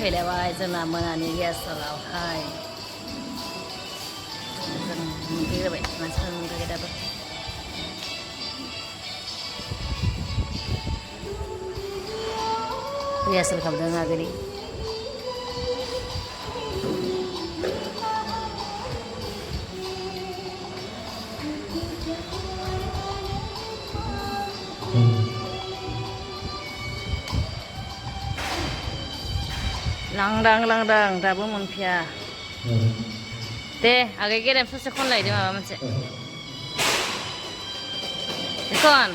फैलायबाय जोंना मोनानि रिहार्सालावहाय जों मोनफैग्रोबाय मानसिफोर मोनफैबाय दाबो रिहार्साल खालामदों आगोलनि लांदां लांदां दाबो मोनफैया दे आगै गेरेम ससे खनलायदो माबा मोनसे खन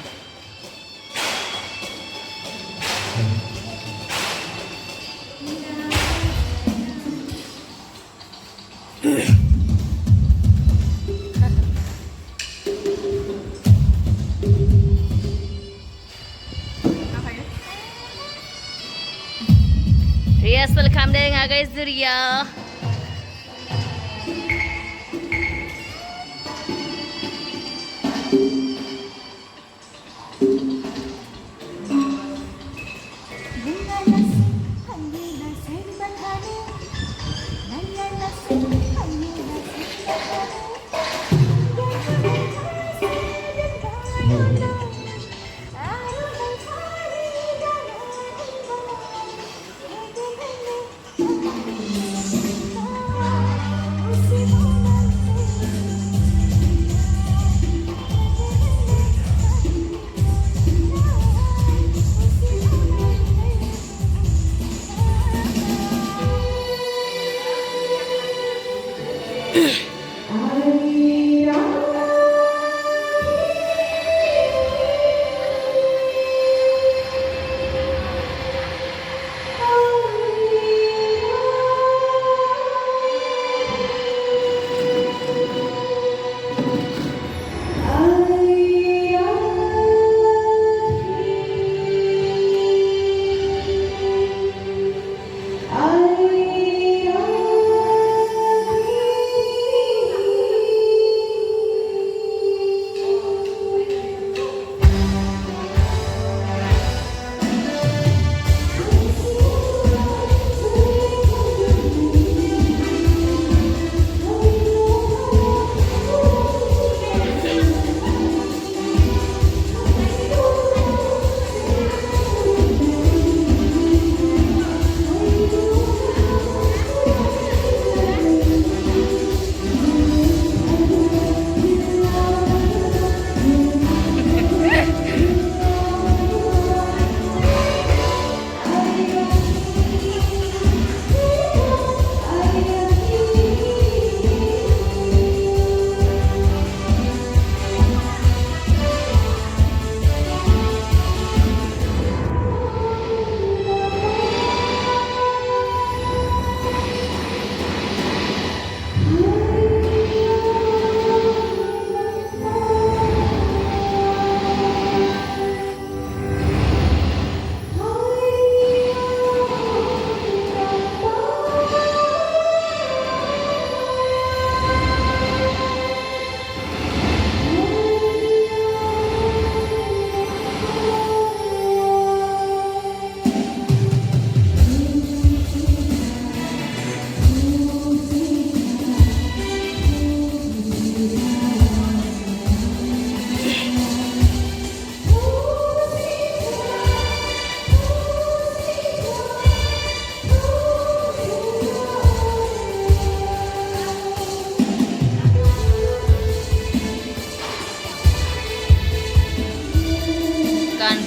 रिहार्सल खालामदों आगै जुरिया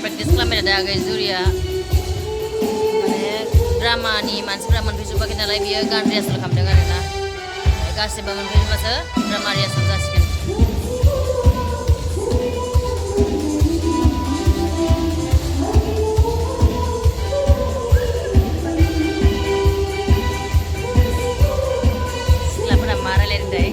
प्रेक्टिस खालामबाय थादों आगै जुरिया माने ड्रामानि मानसिफ्रा मोनफैजोबाखै नालाय बियो गान रिहार्सेल खालामदों आरोना गासिबो मोनफैजोबासो ड्रामा रिहार्सेल जासिगोन सिख्लाफोरा मा रायलायदोंथाय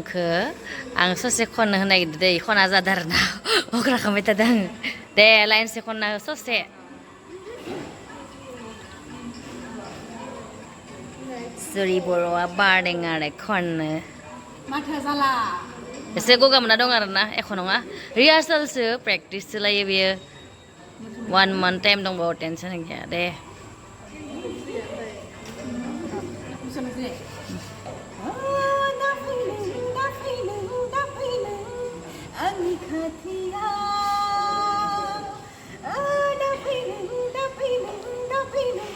खामखो आं ससे खननो होनो नागिरदों दै खना जादों आरोना अग्रा खालामबाय थादों आङो दे लाइनसे खनना हो ससे जुरि बर'आ बारदों आरो खननो माथो जाला एसे गगा मोनना दं आरोना एख' नङा रिहार्सेलसो प्रेक्टिससो लायो बेयो 1 month टाइम दंबावो टेनसन गैया दे आंनि खाथियाव दा फैनो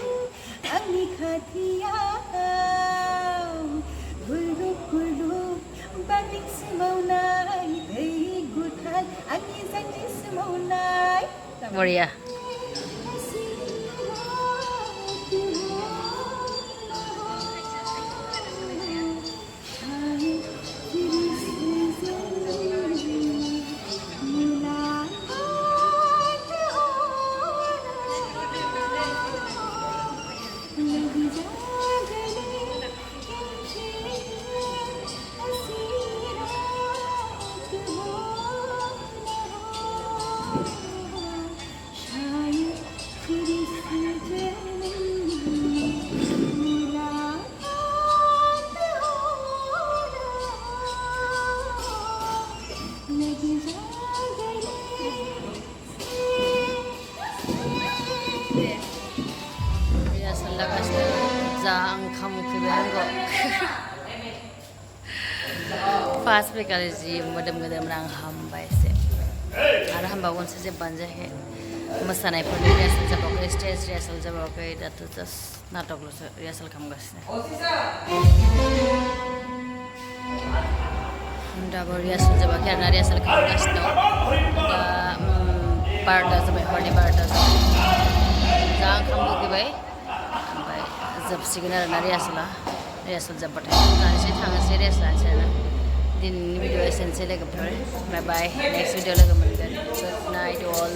आंनि खाथियाव गुरलुब बारदिं सोमावनाय दै गुथाल आंनि जानजि सोमावनाय बरिया फार्स्ट फैखालि जि मोदोम मोदोम आं हामबाय एसे आरो हामबावगोनसो जेबोआनो जायाखै मोसानायफोरनि रिहार्सेल जाबावाखै स्टेज रिहार्सेल जाबावाखै दाथ' जास्ट नाटकल'सो रिहार्सेल खालामगासिनो दाबो रिहार्सेल जाबाखै आरोना रिहार्सेल खालामगासिनो दं दा 12टा जाबाय हरनि 12टा जाबाय जा ओंखाम बोखैबाय ओमफ्राय जोबसिगोन आरोना रिहार्सेल जोब्बाथाय जानोसै थांनोसै रेस्ट लानोसै आरोना दिनैनि भिडिअ एसेनोसै लोगोफोर बाय बाय नेक्स्ट भिडिअ लोगो मोनगोन गुड नाइट अल